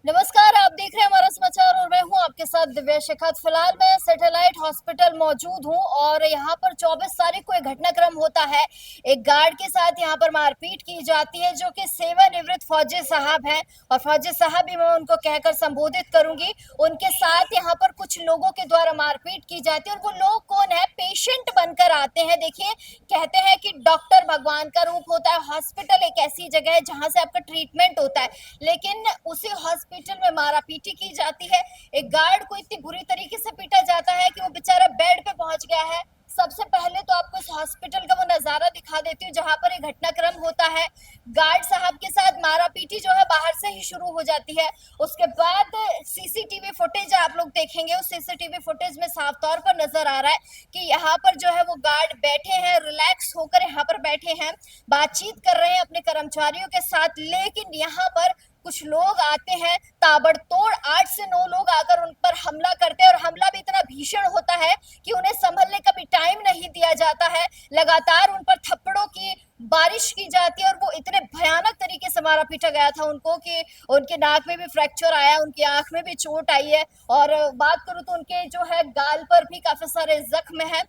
नमस्कार, आप देख रहे हैं हमारा समाचार और मैं हूं आपके साथ दिव्या शेखर। फिलहाल मैं सैटेलाइट हॉस्पिटल मौजूद हूं और यहां पर 24 तारीख को एक घटनाक्रम होता है। एक गार्ड के साथ यहां पर मारपीट की जाती है, जो कि सेवानिवृत्त फौजी साहब हैं और फौजी साहब भी मैं उनको कहकर संबोधित करूंगी। उनके साथ यहां पर कुछ लोगों के द्वारा मारपीट की जाती है और वो लोग कौन है? पेशेंट बनकर आते हैं। देखिए, कहते हैं कि डॉक्टर भगवान का रूप होता है। हॉस्पिटल एक ऐसी जगह है जहां से आपका ट्रीटमेंट होता है, लेकिन उसी हॉस्पिटल में मारापीटी की जाती है। एक गार्ड को इतनी बुरी तरीके से पीटा जाता है कि वो बेचारा बेड पे पहुंच गया है। सबसे पहले तो आपको इस हॉस्पिटल का वो नजारा दिखा देती हूँ जहां पर एक घटनाक्रम होता है। गार्ड साहब के साथ मारापीटी जो है बाहर से ही शुरू हो जाती है। उसके बाद सीसीटीवी फुटेज आप लोग देखेंगे, उस सीसीटीवी फुटेज में साफ तौर पर नजर आ रहा है कि यहाँ पर जो है वो गार्ड बैठे हैं, रिलैक्स होकर यहाँ पर बैठे हैं, बातचीत कर रहे हैं अपने कर्मचारियों के साथ। लेकिन यहाँ पर कुछ लोग आते हैं, ताबड़तोड़ 8 से 9 लोग आकर उन पर हमला करते हैं और हमला भी इतना भीषण होता है कि उन्हें संभलने का भी टाइम नहीं दिया जाता है। लगातार उन पर थप्पड़ों की बारिश की जाती है और वो इतने भयानक तरीके से मारा पीटा गया था उनको कि उनके नाक में भी फ्रैक्चर आया, उनकी आंख में भी चोट आई है। और बात करूं तो उनके जो है गाल पर भी काफी सारे जख्म हैं।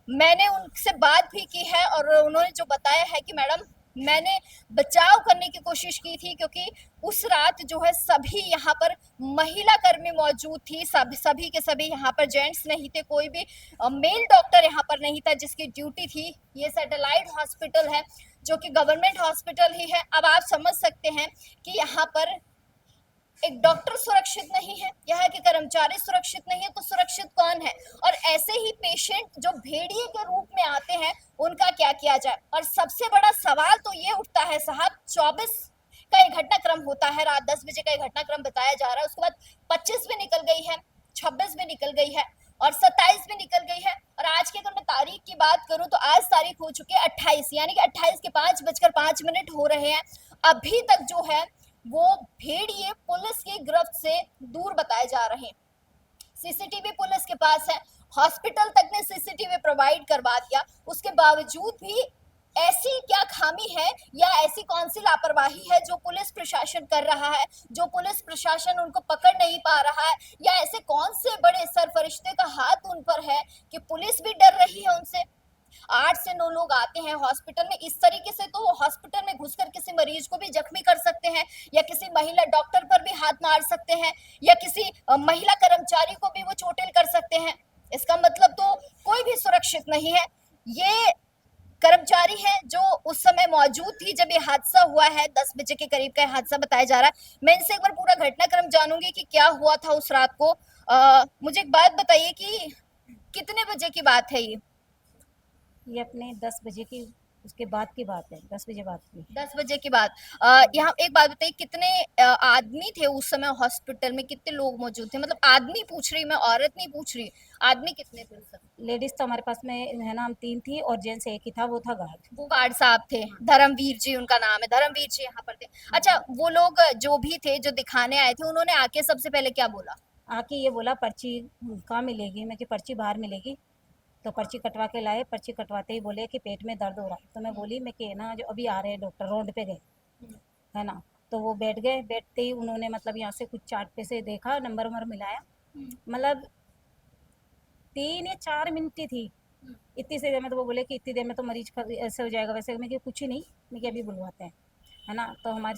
मैंने उनसे बात भी की है और उन्होंने जो बताया है कि मैडम, मैंने बचाव करने की कोशिश की थी क्योंकि उस रात जो है सभी यहाँ पर महिला कर्मी मौजूद थी। सभी के सभी यहाँ पर जेंट्स नहीं थे, कोई भी मेल डॉक्टर यहाँ पर नहीं था जिसकी ड्यूटी थी। ये सैटेलाइट हॉस्पिटल है जो कि गवर्नमेंट हॉस्पिटल ही है। अब आप समझ सकते हैं कि यहाँ पर एक डॉक्टर सुरक्षित नहीं है, यहाँ के कर्मचारी सुरक्षित नहीं है, तो सुरक्षित कौन है? और ऐसे ही पेशेंट जो भेड़िए के रूप में आते हैं, उनका क्या किया जाए? और सबसे बड़ा सवाल तो ये उठता है साहब, 24 का एक घटनाक्रम होता है, रात 10 बजे का एक घटनाक्रम बताया जा रहा है। उसके बाद 25 में निकल गई है, 26 में निकल गई है और 27 में निकल गई है। और आज की अगर मैं तारीख की बात करूं तो आज तारीख हो चुकी है 28, यानी कि 28 के 5:05 हो रहे हैं। अभी तक जो है वो भेड़िए पुलिस की गिरफ्त से दूर बताए जा रहे हैं। सीसीटीवी पुलिस के पास है, हॉस्पिटल तक ने सीसीटीवी प्रोवाइड करवा दिया, उसके बावजूद भी ऐसी क्या खामी है या ऐसी कौन सी लापरवाही है जो पुलिस प्रशासन कर रहा है, जो पुलिस प्रशासन उनको पकड़ नहीं पा रहा है, या ऐसे कौन से बड़े सरफरिश्ते का हाथ उन पर है कि पुलिस भी डर रही है उनसे। 8 से 9 लोग आते हैं हॉस्पिटल में, इस तरीके से तो हॉस्पिटल में घुसकर किसी मरीज को भी जख्मी कर सकते हैं, या किसी महिला डॉक्टर पर भी हाथ मार सकते हैं, या किसी महिला कर्मचारी को भी वो चोटिल कर सकते हैं। इसका मतलब तो कोई भी सुरक्षित नहीं है। ये कर्मचारी है जो उस समय मौजूद थी जब ये हादसा हुआ है, 10 बजे के करीब का हादसा बताया जा रहा है। मैं इनसे एक बार पूरा घटनाक्रम जानूंगी कि क्या हुआ था उस रात को। मुझे एक बात बताइए कि कितने बजे की बात है ये अपने 10 बजे की उसके बाद की बात है, 10 बजे बाद की। 10 बजे की बात। यहाँ एक बात बताइए, कितने आदमी थे उस समय हॉस्पिटल में? कितने लोग मौजूद थे? मतलब आदमी पूछ रही मैं, औरत नहीं पूछ रही। आदमी कितने थे उस समय? लेडीज़ तो हमारे पास में है ना, हम 3 थी और जेंट्स एक ही था, वो था गार्ड। वो गार्ड साहब थे, धर्मवीर जी उनका नाम है, धर्मवीर जी यहाँ पर थे। अच्छा, वो लोग जो भी थे जो दिखाने आए थे, उन्होंने आके सबसे पहले क्या बोला? आके ये बोला पर्ची कहाँ मिलेगी? मैं कि पर्ची बाहर मिलेगी। तो पर्ची कटवा के लाए, पर्ची कटवाते ही बोले कि पेट में दर्द हो रहा है। तो मैं बोली मैं कि ना जो अभी आ रहे हैं डॉक्टर रोड पे गए, है ना। तो वो बैठ गए, बैठते ही उन्होंने मतलब यहाँ से कुछ चार्ट पे से देखा, नंबर वंबर मिलाया। मतलब 3 या 4 मिनट ही थी। इतनी सी देर में तो वो बोले कि इतनी देर में तो मरीज का ऐसे हो जाएगा वैसे। मैं कि कुछ ही नहीं, मैं कि अभी बुलवाते हैं, है ना। तो हमारे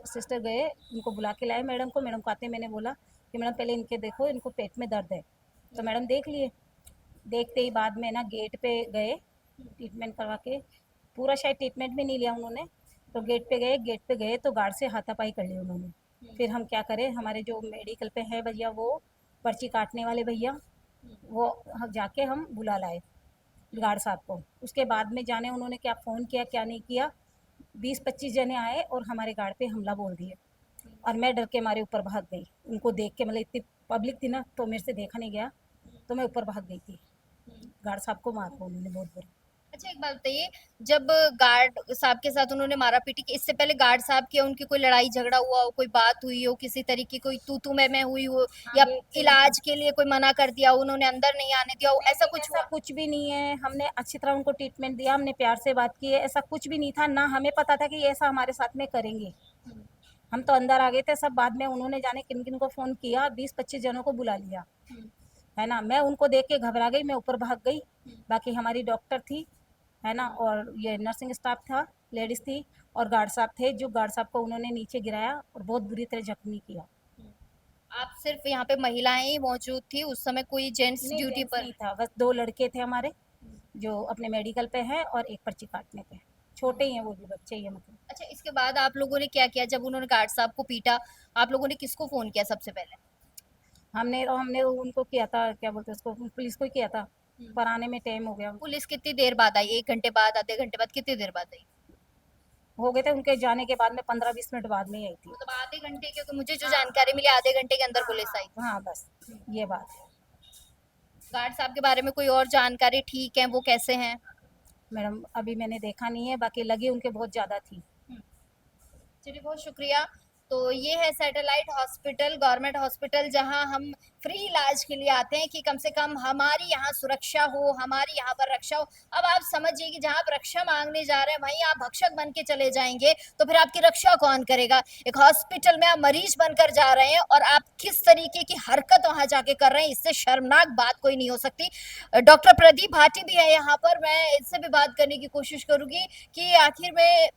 सिस्टर गए, उनको बुला के लाए मैडम को। मैडम को आते मैंने बोला कि मैडम पहले इनके देखो, इनको पेट में दर्द है। तो मैडम देख लिए। देखते ही बाद में ना गेट पे गए ट्रीटमेंट करवा के। पूरा शायद ट्रीटमेंट भी नहीं लिया उन्होंने। तो गेट पे गए तो गार्ड से हाथापाई कर ली उन्होंने। फिर हम क्या करें, हमारे जो मेडिकल पे है भैया, वो पर्ची काटने वाले भैया, वो जाके हम बुला लाए गार्ड साहब को। उसके बाद में जाने उन्होंने क्या फ़ोन किया क्या नहीं किया, 20-25 जने आए और हमारे गार्ड पे हमला बोल दिए। और मैं डर के मारे ऊपर भाग गई, उनको देख के। मतलब इतनी पब्लिक थी ना, तो मेरे से देखा नहीं गया, तो मैं ऊपर भाग गई थी। गार्ड साहब को मारा उन्होंने बहुत बुरा। अच्छा, एक बात बताइए, जब गार्ड साहब के साथ उन्होंने मारा पीटी की, इससे पहले गार्ड साहब की उनकी कोई लड़ाई झगड़ा हुआ हो, कोई बात हुई हो, किसी तरीके की कोई तू तू मैं हुई हो, हाँ, या गेट से इलाज के लिए कोई मना कर दिया हो, उन्होंने अंदर नहीं आने दिया हो, नहीं ऐसा नहीं, कुछ ऐसा हुआ? कुछ भी नहीं है। हमने अच्छी तरह उनको ट्रीटमेंट दिया, हमने प्यार से बात की है, ऐसा कुछ भी नहीं था ना। हमें पता था कि ये ऐसा हमारे साथ में करेंगे। हम तो अंदर आ गए थे सब, बाद में उन्होंने जाने किन किन को फ़ोन किया, 20-25 जनों को बुला लिया, है ना। मैं उनको देख के घबरा गई, मैं ऊपर भाग गई। बाकी हमारी डॉक्टर थी, है ना, और ये नर्सिंग स्टाफ था, लेडीज़ थी, और गार्ड साहब थे, जो गार्ड साहब को उन्होंने नीचे गिराया और बहुत बुरी तरह जख्मी किया। आप सिर्फ यहाँ पे महिलाएं ही मौजूद थी उस समय, कोई जेंट्स नहीं, ड्यूटी जेंट्स पर? नहीं था, बस 2 लड़के थे हमारे, जो अपने मेडिकल पे हैं, और एक पर्ची काटने पे। छोटे ही हैं वो भी, बच्चे ही हैं मतलब। अच्छा, इसके बाद आप लोगों ने क्या किया जब उन्होंने गार्ड साहब को पीटा? आप लोगों ने किसको फोन किया सबसे पहले? हमने उनको किया था, क्या बोलते हैं उसको, पुलिस को ही किया था, पर आने में टाइम हो गया। पुलिस कितनी देर बाद आई? 1 घंटे बाद, आधे घंटे बाद, कितनी देर बाद आई? हो गए थे उनके जाने के बाद में, 15-20 मिनट बाद में ही आई थी। मतलब आधे घंटे, क्योंकि मुझे जो जानकारी मिली आधे घंटे के अंदर पुलिस आई। हाँ, बस ये बात है। गार्ड साहब के बारे में कोई और जानकारी ठीक है, वो कैसे हैं? मैडम अभी मैंने देखा नहीं है, बाकी लगी उनके बहुत ज़्यादा थी। चलिए, बहुत शुक्रिया। तो ये है सैटेलाइट हॉस्पिटल, गवर्नमेंट हॉस्पिटल, जहां हम फ्री इलाज के लिए आते हैं कि कम से कम हमारी यहाँ सुरक्षा हो, हमारी यहाँ पर रक्षा हो। अब आप समझिए कि जहां आप रक्षा मांगने जा रहे हैं वहीं आप भक्षक बन के चले जाएंगे तो फिर आपकी रक्षा कौन करेगा? एक हॉस्पिटल में आप मरीज बनकर जा रहे हैं और आप किस तरीके की हरकत वहां जाके कर रहे हैं, इससे शर्मनाक बात कोई नहीं हो सकती। डॉक्टर प्रदीप भाटी भी है यहाँ पर, मैं इससे भी बात करने की कोशिश करूंगी कि आखिर में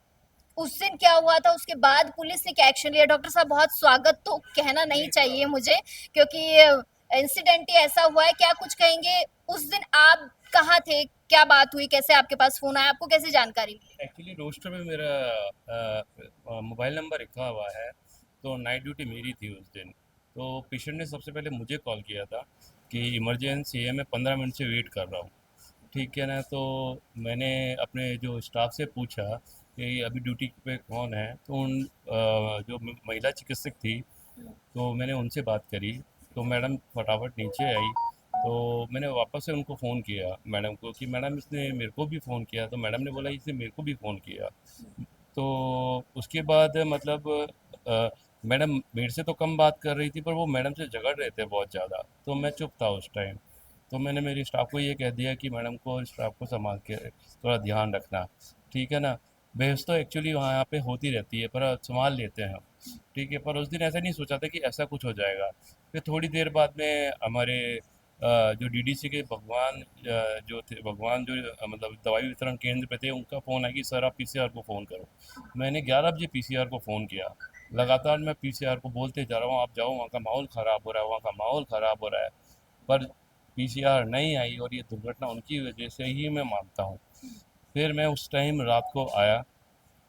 उस दिन क्या हुआ था, उसके बाद पुलिस ने क्या एक्शन लिया। डॉक्टर साहब, बहुत स्वागत तो कहना नहीं चाहिए मुझे, क्योंकि इंसिडेंट ही ऐसा हुआ है। क्या कुछ कहेंगे? उस दिन आप कहाँ थे, क्या बात हुई, कैसे आपके पास फोन आया, आपको कैसे जानकारी मिली? एक्चुअली रोस्टर में मेरा मोबाइल नंबर लिखा हुआ है, तो नाइट ड्यूटी मेरी थी उस दिन। तो पेशेंट ने सबसे पहले मुझे कॉल किया था कि इमरजेंसी है, मैं 15 मिनट से वेट कर रहा हूँ। ठीक है ना, तो मैंने अपने जो स्टाफ से पूछा कि अभी ड्यूटी पे कौन है, तो जो महिला चिकित्सक थी, तो मैंने उनसे बात करी। तो मैडम फटाफट नीचे आई, तो मैंने वापस से उनको फ़ोन किया मैडम को कि मैडम इसने मेरे को भी फ़ोन किया, तो मैडम ने बोला इसने मेरे को भी फ़ोन किया। तो उसके बाद मतलब मैडम मेरे से तो कम बात कर रही थी, पर वो मैडम से झगड़ रहे थे बहुत ज़्यादा, तो मैं चुप था उस टाइम। तो मैंने मेरी स्टाफ को ये कह दिया कि मैडम को स्टाफ को संभाल के थोड़ा ध्यान रखना, ठीक है ना। बहस तो एक्चुअली वहाँ यहाँ पे होती रहती है, पर संभाल लेते हैं हम, ठीक है। पर उस दिन ऐसा नहीं सोचा था कि ऐसा कुछ हो जाएगा। फिर थोड़ी देर बाद में हमारे जो डीडीसी के भगवान जो थे, भगवान जो मतलब दवाई वितरण केंद्र पे थे, उनका फ़ोन आया कि सर आप पीसीआर को फ़ोन करो। मैंने 11 बजे पीसीआर को फ़ोन किया। लगातार मैं पीसीआर को बोलते जा रहा हूँ, आप जाओ, वहाँ का माहौल ख़राब हो रहा है, वहाँ का माहौल ख़राब हो रहा है। पर पीसीआर नहीं आई, और ये दुर्घटना उनकी वजह से ही मैं मानता हूँ। फिर मैं उस टाइम रात को आया,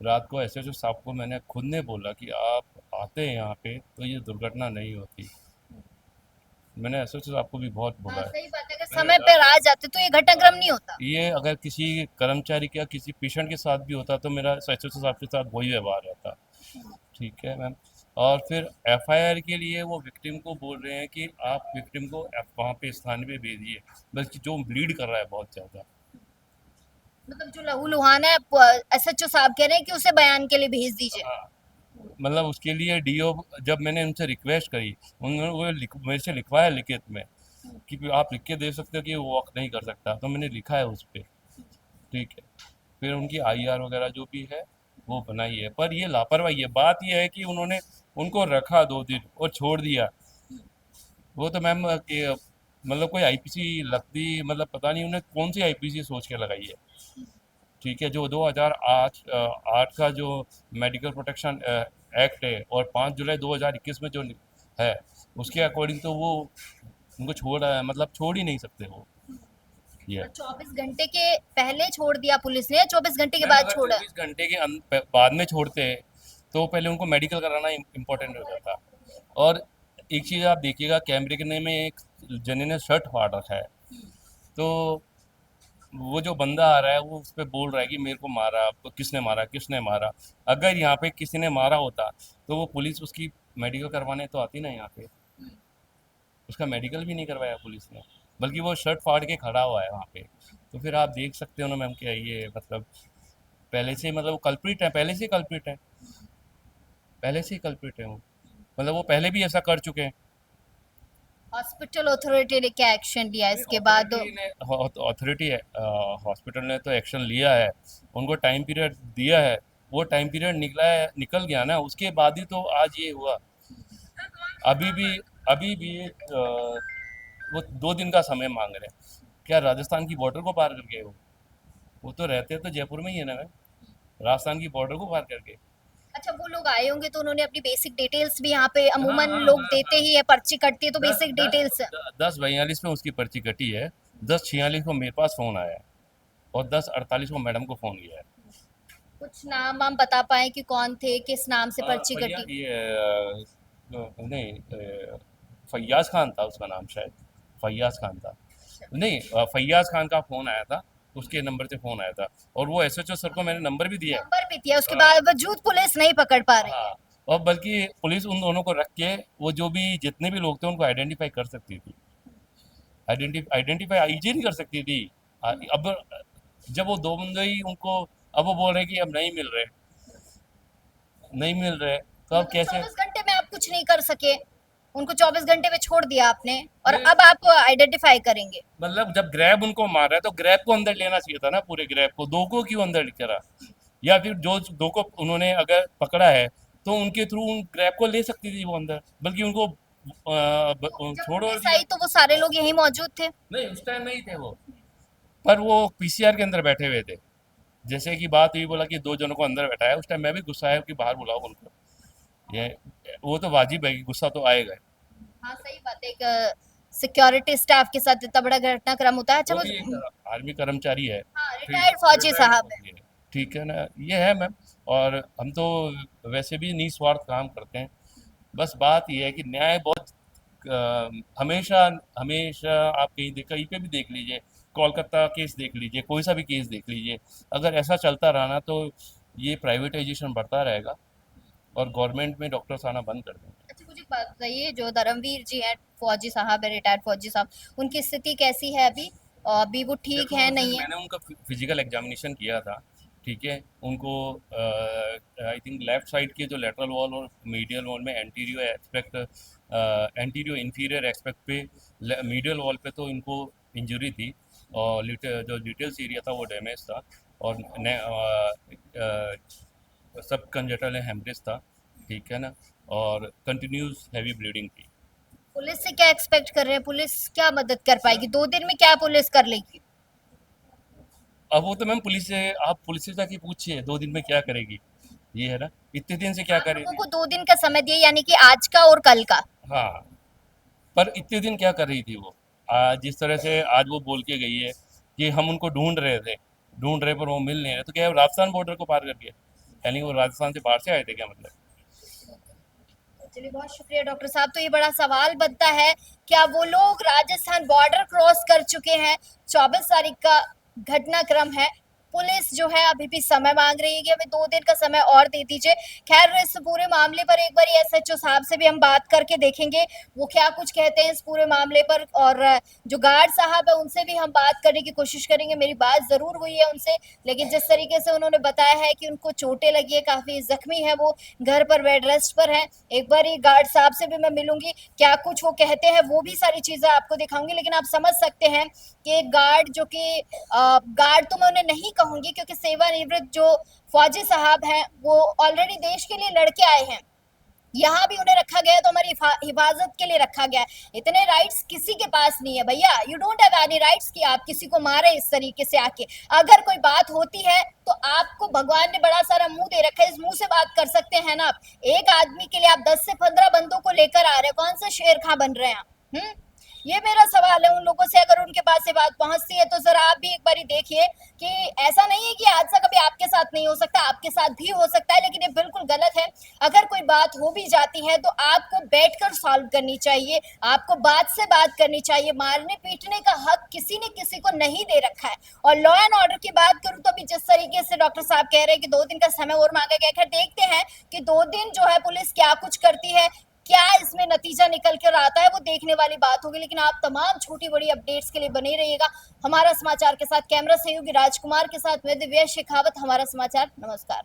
रात को एसएचओ साहब को मैंने खुद ने बोला कि आप आते हैं यहाँ पे तो ये दुर्घटना नहीं होती। मैंने एसएचओ साहब को भी बहुत बोला हाँ, है। सही बात है, अगर समय पर आ जाते तो ये घटनाक्रम नहीं होता। ये अगर किसी कर्मचारी के या किसी पेशेंट के साथ भी होता तो मेरा एसएचओ साहब के साथ वही व्यवहार रहता, ठीक है मैम। और फिर एफआईआर के लिए वो विक्टिम को बोल रहे हैं कि आप विक्टिम को वहाँ पे स्थान पे भेजिए, बल्कि जो ब्लीड कर रहा है बहुत ज़्यादा। मतलब जो लहूलुहान है, एसएचओ साहब कह रहे हैं कि उसे बयान के लिए भेज दीजिए। हाँ, मतलब उसके लिए डीओ, जब मैंने उनसे रिक्वेस्ट करी, उन्होंने वो मेरे से लिखवाया लिखित में कि आप लिख के दे सकते हो कि वो वॉक नहीं कर सकता, तो मैंने लिखा है उस पर, ठीक है। फिर उनकी आईआर वगैरह जो भी है वो बनाई है, पर ये लापरवाही है। बात ये है कि उन्होंने उनको रखा 2 दिन और छोड़ दिया। वो तो मैम कि मतलब कोई आईपीसी लगती, मतलब पता नहीं उन्हें कौन सी आईपीसी सोच के लगाई है, ठीक है। जो 2008 8 का जो मेडिकल प्रोटेक्शन एक्ट है, और 5 जुलाई 2021 में जो है, उसके अकॉर्डिंग तो वो उनको मतलब छोड़ ही नहीं सकते वो ये। 24 घंटे के पहले छोड़ दिया पुलिस ने, 24 घंटे के मैम बाद अगर छोड़ा? 24 घंटे के बाद में छोड़ते तो पहले उनको मेडिकल कराना इम्पोर्टेंट हो जाता। और एक चीज़ आप देखिएगा, कैमरे के में एक जने ने शर्ट फाड़ रखा है, तो वो जो बंदा आ रहा है वो उस पर बोल रहा है कि मेरे को मारा, तो किसने मारा, किसने मारा। अगर यहाँ पे किसी ने मारा होता तो वो पुलिस उसकी मेडिकल करवाने तो आती ना यहाँ पे। उसका मेडिकल भी नहीं करवाया पुलिस ने, बल्कि वो शर्ट फाड़ के खड़ा हुआ है वहाँ पे। तो फिर आप देख सकते हो ना मैम, क्या ये मतलब पहले से, मतलब वो कल्प्रिट है, पहले से कल्प्रिट है, पहले से ही कल्प्रिट है वो, मतलब वो पहले भी ऐसा कर चुके हैं। हॉस्पिटल अथॉरिटी ने क्या एक्शन लिया इसके बाद? अथॉरिटी है, हॉस्पिटल ने तो एक्शन लिया है, उनको टाइम पीरियड दिया है वो टाइम पीरियड निकल गया ना, उसके बाद ही तो आज ये हुआ। अभी भी अभी भी वो 2 दिन का समय मांग रहे हैं। क्या राजस्थान की बॉर्डर को पार करके? वो तो रहते तो जयपुर में ही है ना मैम, राजस्थान की बॉर्डर को पार करके। अच्छा, वो लोग आए होंगे तो उन्होंने अपनी बेसिक डिटेल्स भी यहाँ पे हाँ अमूमन हाँ लोग हाँ देते हाँ। ही है, पर्ची कटती है तो दस बेसिक दस डिटेल्स। 10:42 में उसकी पर्ची कटी है, 10:46 को मेरे पास फ़ोन आया है और 10:48 को मैडम को फ़ोन किया है। कुछ नाम हम बता पाए कि कौन थे, किस नाम से पर्ची फैया कटी? ये नहीं, फैयाज खान था उसका नाम शायद, फैयाज खान था। नहीं, फैयाज खान का फ़ोन आया था, उसके नंबर से फ़ोन आया था और वो एसएचओ सर को मैंने नंबर भी दिया है। नंबर भी दिया, उसके हाँ बावजूद पुलिस नहीं पकड़ पा रही है। हाँ। और बल्कि पुलिस उन दोनों को रख के वो जो भी जितने भी लोग थे उनको आइडेंटिफाई कर सकती थी, आइडेंटिफाई इजी नहीं कर सकती थी। अब जब वो दो बंदे ही उनको, अब वो बोल रहे कि अब नहीं मिल रहे तो अब मतलब कैसे? 24 घंटे में आप कुछ नहीं कर सके, उनको 24 घंटे में छोड़ दिया आपने, और ये अब आप आइडेंटिफाई करेंगे? मतलब जब ग्रैब उनको मार रहा है तो ग्रैब को अंदर लेना चाहिए था ना, पूरे ग्रैब को, दो को क्यों अंदर करा? या फिर जो दो को उन्होंने अगर पकड़ा है तो उनके थ्रू उन ग्रैब को ले सकती थी वो अंदर, बल्कि उनको तो जब छोड़ और पुलिस दिया। आई तो वो सारे लोग यहीं मौजूद थे? नहीं, उस टाइम नहीं थे वो, पर वो पीसीआर के अंदर बैठे हुए थे। जैसे कि बात हुई, बोला कि 2 जनों को अंदर बैठाया, उस टाइम मैं भी गुस्सा आया कि बाहर बुलाओ उनको। ये वो तो वाजिब है कि गुस्सा तो आएगा ही। हाँ, सही बात है, एक सिक्योरिटी स्टाफ के साथ इतना बड़ा घटनाक्रम होता है। अच्छा वो भी एक मुझे, आर्मी कर्मचारी है, हाँ, ठीक, रिटायर्ड फौजी रिटायर्ड साहब है। फौजी है, ठीक है ना, ये है मैम। और हम तो वैसे भी निस्वार्थ काम करते हैं। बस बात ये है कि न्याय बहुत हमेशा हमेशा आप कहीं पे भी देख लीजिए, कोलकाता केस देख लीजिए, कोई सा भी केस देख लीजिए, अगर ऐसा चलता रहा ना तो ये प्राइवेटाइजेशन बढ़ता रहेगा और गवर्नमेंट में डॉक्टर्स आना बंद कर देंगे। अच्छा, मुझे एक बात बताइए, जो धर्मवीर जी हैं, फौजी साहब है, रिटायर्ड फौजी साहब, उनकी स्थिति कैसी है अभी? और अभी वो ठीक देखो है, उस दिन नहीं है? मैंने उनका फिजिकल एग्जामिनेशन किया था, ठीक है। उनको आई थिंक लेफ्ट साइड के जो लेटरल वॉल और मीडियल वॉल में एंटीरियो इंफीरियर एक्सपेक्ट पे, मीडियल वॉल पे तो इनको इंजरी थी और जो लिटल्स एरिया था वो डैमेज था और सब कंजेटल हेमरेज था, ठीक है ना, और कंटिन्यूस हैवी ब्लीडिंग थी। पुलिस से क्या एक्सपेक्ट कर रहे हैं? पुलिस क्या मदद कर पाएगी? 2 दिन में क्या पुलिस कर लेगी? अब वो तो मैम पुलिस से, आप पुलिस से जाके पूछिए 2 दिन में क्या करेगी, ये है ना, इतने दिन से क्या आप लोगों करेगी। को 2 दिन का समय दिया, यानी कि आज का और कल का? हाँ, पर इतने दिन क्या कर रही थी वो? आज जिस तरह से आज वो बोल के गई है कि हम उनको ढूंढ रहे पर वो मिल नहीं रहे, तो क्या वो राजस्थान बॉर्डर को पार करके, यानी वो राजस्थान से बाहर से आए थे क्या मतलब? चलिए, बहुत शुक्रिया डॉक्टर साहब। तो ये बड़ा सवाल बनता है, क्या वो लोग राजस्थान बॉर्डर क्रॉस कर चुके हैं? 24 तारीख का घटनाक्रम है। पुलिस जो है अभी भी समय मांग रही है कि हमें 2 दिन का समय और दे दीजिए। खैर, इस पूरे मामले पर एक बार एसएचओ साहब से भी हम बात करके देखेंगे वो क्या कुछ कहते हैं इस पूरे मामले पर, और जो गार्ड साहब है उनसे भी हम बात करने की कोशिश करेंगे। मेरी बात जरूर हुई है उनसे, लेकिन जिस तरीके से उन्होंने बताया है कि उनको चोटें लगी है, काफी जख्मी है, वो घर पर बेड रेस्ट पर है। एक बार ये गार्ड साहब से भी मैं मिलूंगी, क्या कुछ वो कहते हैं वो भी सारी चीजें आपको दिखाऊंगी। लेकिन आप समझ सकते हैं कि गार्ड जो कि गार्ड तो मैं उन्हें नहीं कहूंगी, क्योंकि सेवानिवृत्त जो फौजी साहब हैं वो ऑलरेडी देश के लिए लड़के आए हैं। यहाँ भी उन्हें रखा गया है तो हमारी हिफाजत के लिए रखा गया है। इतने राइट्स किसी के पास नहीं है भैया, you don't have any rights कि आप किसी को मारे इस तरीके से आके। अगर कोई बात होती है तो आपको भगवान ने बड़ा सारा मुंह दे रखा है, इस मुंह से बात कर सकते हैं ना आप। एक आदमी के लिए आप 10 से 15 बंदों को लेकर आ रहे हैं, कौन सा शेर खां बन रहे हैं आप? ये मेरा सवाल है उन लोगों से, अगर उनके पास ये बात पहुंचती है तो जरा आप भी एक बार देखिए कि ऐसा नहीं है कि हादसा कभी आपके साथ नहीं हो सकता, आपके साथ भी हो सकता है, लेकिन ये बिल्कुल गलत है। अगर कोई बात हो भी जाती है तो आपको बैठकर सॉल्व करनी चाहिए, आपको बात से बात करनी चाहिए। मारने पीटने का हक किसी ने किसी को नहीं दे रखा है। और लॉ एंड ऑर्डर की बात करूं तो अभी जिस तरीके से डॉक्टर साहब कह रहे हैं कि 2 दिन का समय और मांगा गया, खैर देखते हैं कि 2 दिन जो है पुलिस क्या कुछ करती है, क्या इसमें नतीजा निकल कर आता है, वो देखने वाली बात होगी। लेकिन आप तमाम छोटी बड़ी अपडेट्स के लिए बने रहिएगा हमारा समाचार के साथ। कैमरा सहयोगी राजकुमार के साथ मैं दिव्या शेखावत, हमारा समाचार। नमस्कार।